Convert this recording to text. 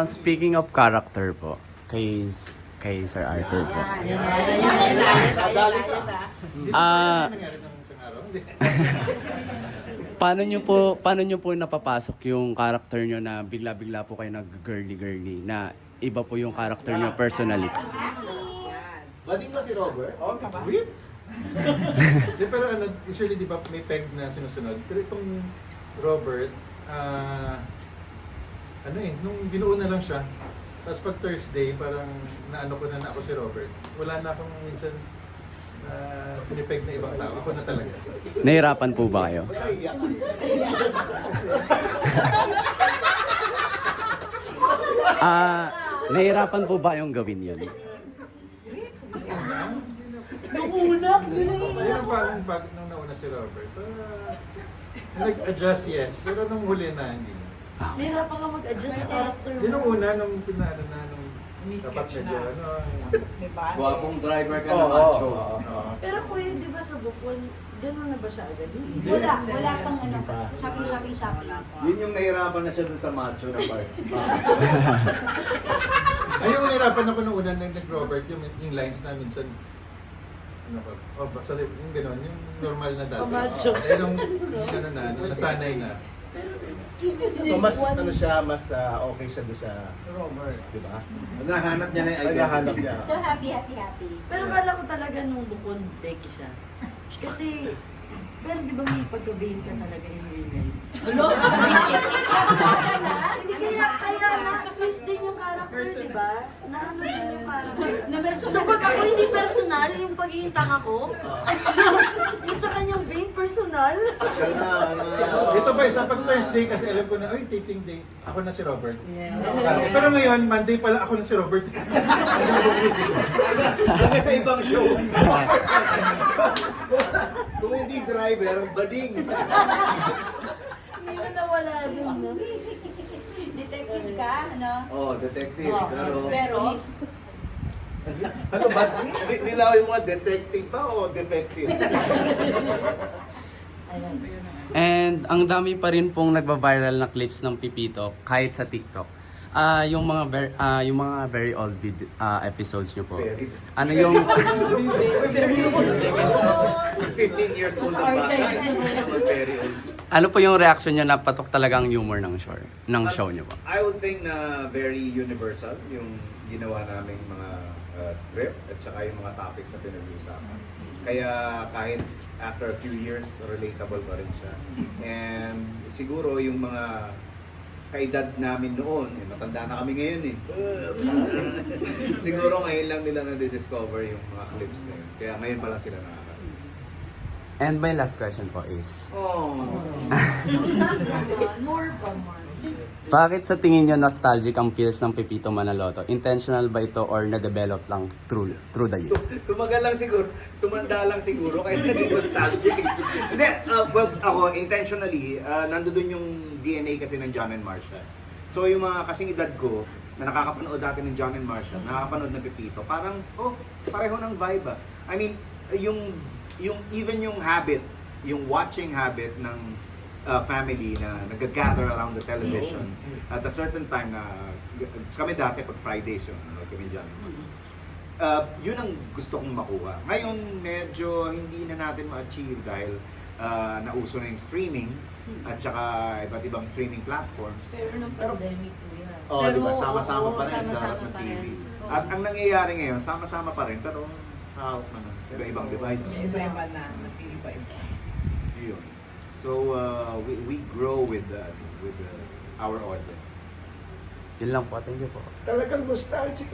Speaking of character po, kay Sir Arthur po. Ah, paano nyo po napapasok yung character nyo na bigla-bigla po kayo nag-girly-girly na iba po yung character nyo personally? Bading ba si Robert? Oo, Weird. Di, pero ano, usually di ba may peg na sinusunod? Pero itong Robert, ano eh, nung binuo na lang siya, tapos pag Thursday, parang naano ko na ako si Robert. Wala na akong minsan pinipeg na ibang tao. Ako na talaga. Nahirapan po ba kayo? Nahirapan po ba yung gawin yun? Ayun ang parang bakit nung nauna si Robert. Nag-adjust, yes. Pero nung huli na, hindi na. Nahirapan ka mag-adjust sa character Yun nung mo. una, nung pinaano na, nung dapat medyo, ano, Guwapong driver ka na macho. Pero kuya, di ba sa Bukon, gano'n na ba siya agad? Hindi. Wala pang ano, shopping. Yun yung nahirapan na siya dun sa macho na part. Ayun, nahirapan ako nung una nag-Robert, yung lines na minsan, ano ba, basta yung gano'n, yung normal na dati. Macho. Eh, nung ano na, nasanay na. So mas ano siya, mas okay siya doon sa Robert, di ba? Nahanap niya na yung identity. Naghahanap niya. So happy. Pero kala ko talaga nung Bukon, Becky siya. Kasi, pero di ba may pagka-vain ka talaga in real life? Hello? Hindi kaya na, twist din yung character, di ba? Na ano din yung character. So pag ako hindi personal, yung pagiging tanga ko, yung sa kanyang vain personal. Ito ba, isa pag Thursday kasi alam ko na, ay, taping day, ako na si Robert. Yeah. Pero ngayon, Monday pala ako na si Robert. Kasi sa ibang show. Kung hindi driver, bading. Hindi na nawala din, no? Detective ka, ano? Oh, detective. Pero, Ano ba? Nilawin mo detective pa o defective? Ayan. And ang dami pa rin pong nagba-viral na clips ng Pipito kahit sa TikTok. Yung mga very old episodes nyo po. Ano yung 15 years old ang bata. Archives naman. Very old. ano po yung reaction nyo na patok talaga ang humor ng show nyo po? I would think na very universal yung ginawa naming mga script at saka yung mga topics na pinag-uusapan. Kaya kahit after a few years, relatable pa rin siya. And siguro yung mga kaedad namin noon, matanda na kami ngayon eh. Siguro ngayon lang nila na-discover yung mga clips na yun. Kaya ngayon pa lang sila nakakarinig. And my last question po is, Oh. More. bakit sa tingin nyo nostalgic ang feels ng Pipito Manaloto? Intentional ba ito or na-develop lang through the years? Tumagal lang siguro, tumanda lang siguro, kaya naging nostalgic. Hindi, well, ako, intentionally, nandoon yung DNA kasi ng John and Marcia. So yung mga kasing edad ko, na nakakapanood dati ng John and Marcia, nakakapanood ng Pipito, parang, pareho ng vibe ah. I mean, even yung habit, yung watching habit ng family na nag-gather around the television at a certain time na kami dati pag Fridays yun, kami dyan. Yun ang gusto kong makuha. Ngayon, medyo hindi na natin ma-achieve dahil nauso na yung streaming at saka iba't ibang streaming platforms. Pero nung pandemic po yan. Oh, di ba? Sama-sama pa rin sa sama-sama harap ng pa TV. rin. At ang nangyayari ngayon, sama-sama pa rin pero hawak naman sa ibang device. Iba-iba na, iba-iba. Yun. So we grow with our audience. Yun lang po. Thank you po. Talagang nostalgic.